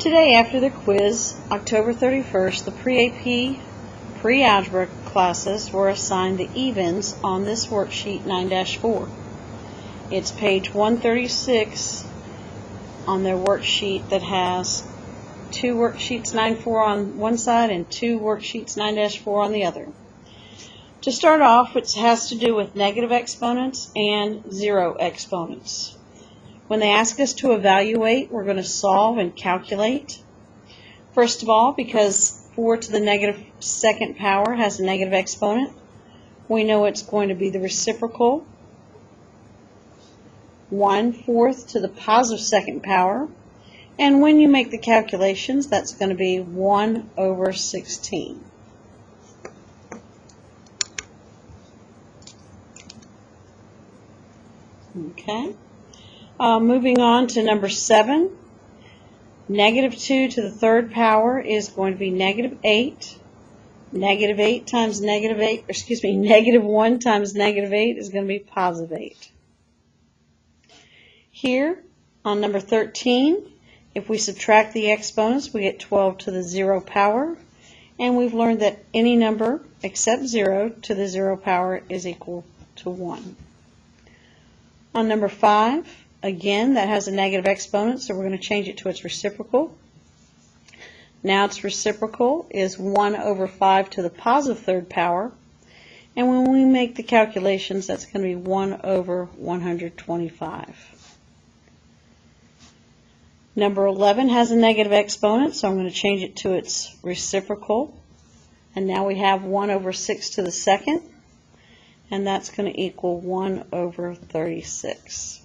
Today, after the quiz, October 31st, the pre-AP, pre-algebra classes were assigned the evens on this worksheet 9-4. It's page 136 on their worksheet that has two worksheets 9-4 on one side and two worksheets 9-4 on the other. To start off, it has to do with negative exponents and zero exponents. When they ask us to evaluate, we're going to solve and calculate. First of all, because 4 to the negative second power has a negative exponent, we know it's going to be the reciprocal 1/4 to the positive second power. And when you make the calculations, that's going to be 1/16. Okay. Moving on to number 7, negative 2 to the third power is going to be negative 8. Negative 8 times negative 8, negative 1 times negative 8 is going to be positive 8. Here, on number 13, if we subtract the exponents, we get 12 to the 0 power. And we've learned that any number except 0 to the 0 power is equal to 1. On number 5, again, that has a negative exponent, so we're going to change it to its reciprocal. Now its reciprocal is 1/5 to the positive third power. And when we make the calculations, that's going to be 1/125. Number 11 has a negative exponent, so I'm going to change it to its reciprocal. And now we have 1/6 to the second, and that's going to equal 1/36.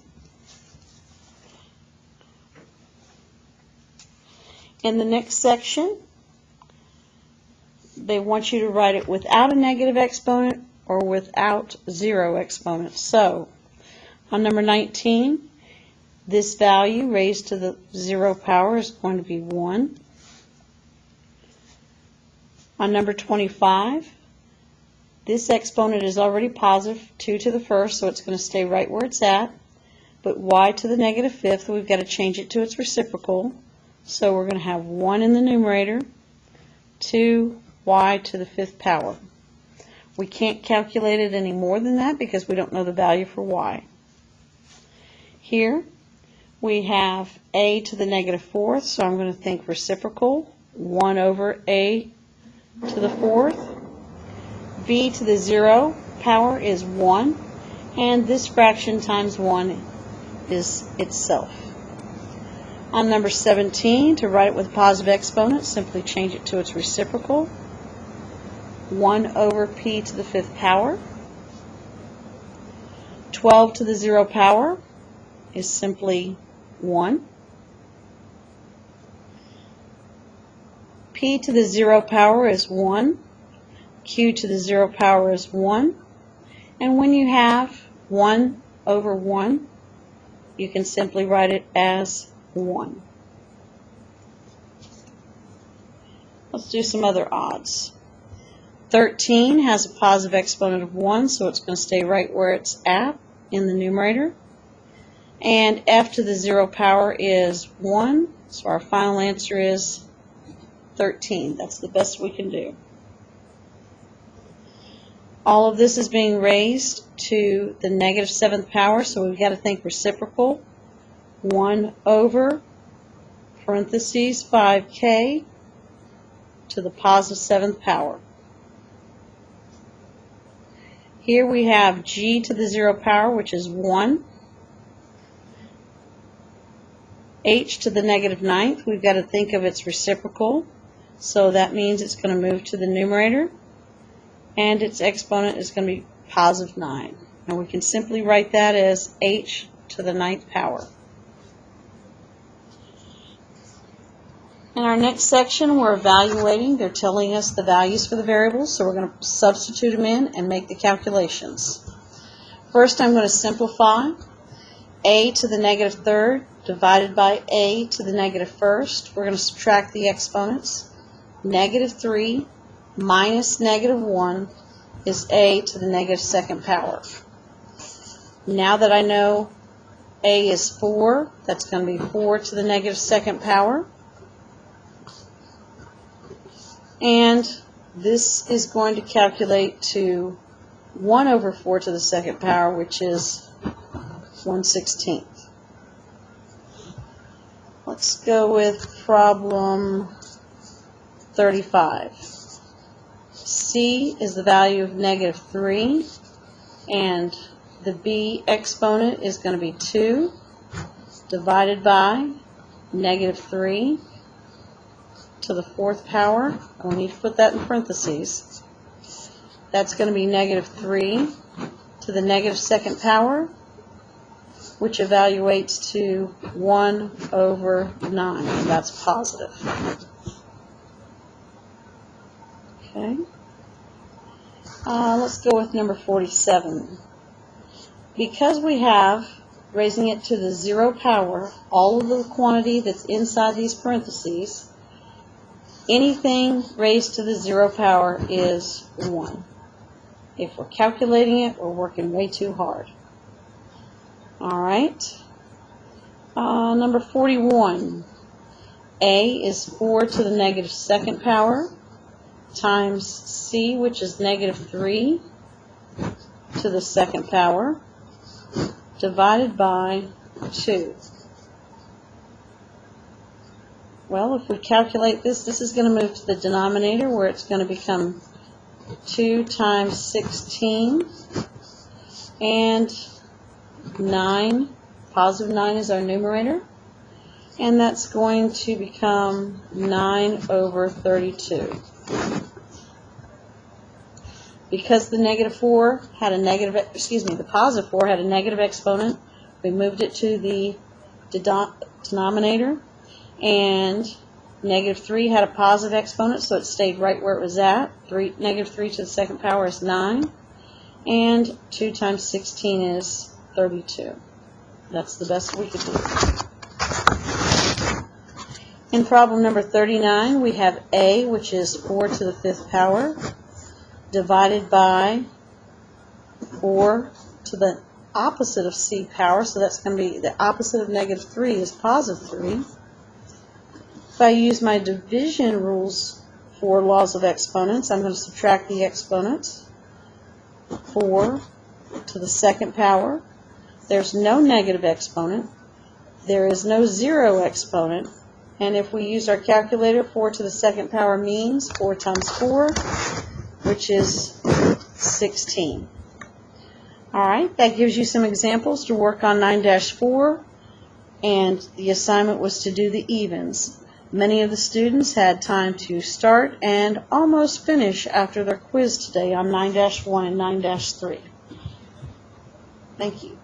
In the next section, they want you to write it without a negative exponent or without zero exponents. So, on number 19, this value raised to the 0 power is going to be 1. On number 25, this exponent is already positive, 2 to the first, so it's going to stay right where it's at. But y to the negative fifth, we've got to change it to its reciprocal. So we're going to have 1 in the numerator, 2y to the fifth power. We can't calculate it any more than that because we don't know the value for y. Here we have a to the negative fourth, so I'm going to think reciprocal, 1/a to the fourth. b to the 0 power is 1, and this fraction times 1 is itself. On number 17, to write it with positive exponents, simply change it to its reciprocal, 1/p to the fifth power. 12 to the 0 power is simply 1. P to the 0 power is 1. Q to the 0 power is 1. And when you have 1/1, you can simply write it as 1. Let's do some other odds. 13 has a positive exponent of 1, so it's going to stay right where it's at in the numerator. And f to the 0 power is 1, so our final answer is 13. That's the best we can do. All of this is being raised to the negative 7th power, so we've got to think reciprocal. 1/5k to the positive 7th power. Here we have g to the 0 power, which is 1. H to the negative 9th, we've got to think of its reciprocal, so that means it's going to move to the numerator, and its exponent is going to be positive 9. And we can simply write that as h to the 9th power. In our next section, we're evaluating. They're telling us the values for the variables, so we're going to substitute them in and make the calculations. First, I'm going to simplify. A to the negative third divided by a to the negative first. We're going to subtract the exponents. Negative 3 minus negative 1 is a to the negative second power. Now that I know a is 4, that's going to be 4 to the negative second power. And this is going to calculate to 1 over 4 to the second power, which is 1/16. Let's go with problem 35. C is the value of -3, and the B exponent is going to be 2 divided by -3 to the 4th power. We need to put that in parentheses. That's going to be -3 to the -2nd power, which evaluates to 1 over 9. And that's positive. Okay. Let's go with number 47. Because we have, raising it to the 0 power, all of the quantity that's inside these parentheses, anything raised to the 0 power is 1. If we're calculating it, we're working way too hard. All right. Number 41. A is 4 to the -2nd power times C, which is -3 to the 2nd power, divided by 2. Well, if we calculate this, this is going to move to the denominator, where it's going to become 2 times 16, and 9, positive 9 is our numerator, and that's going to become 9 over 32. Because the positive 4 had a negative exponent, we moved it to the denominator, and -3 had a positive exponent, so it stayed right where it was at. -3 to the 2nd power is 9, and 2 times 16 is 32. That's the best we could do. In problem number 39, we have A, which is 4 to the 5th power, divided by 4 to the opposite of C power, so that's going to be the opposite of -3 is positive 3. If I use my division rules for laws of exponents, I'm going to subtract the exponents. 4 to the 2nd power. There's no negative exponent. There is no 0 exponent. And if we use our calculator, 4 to the 2nd power means 4 times 4, which is 16. All right, that gives you some examples to work on 9-4, and the assignment was to do the evens. Many of the students had time to start and almost finish after their quiz today on 9-1 and 9-3. Thank you.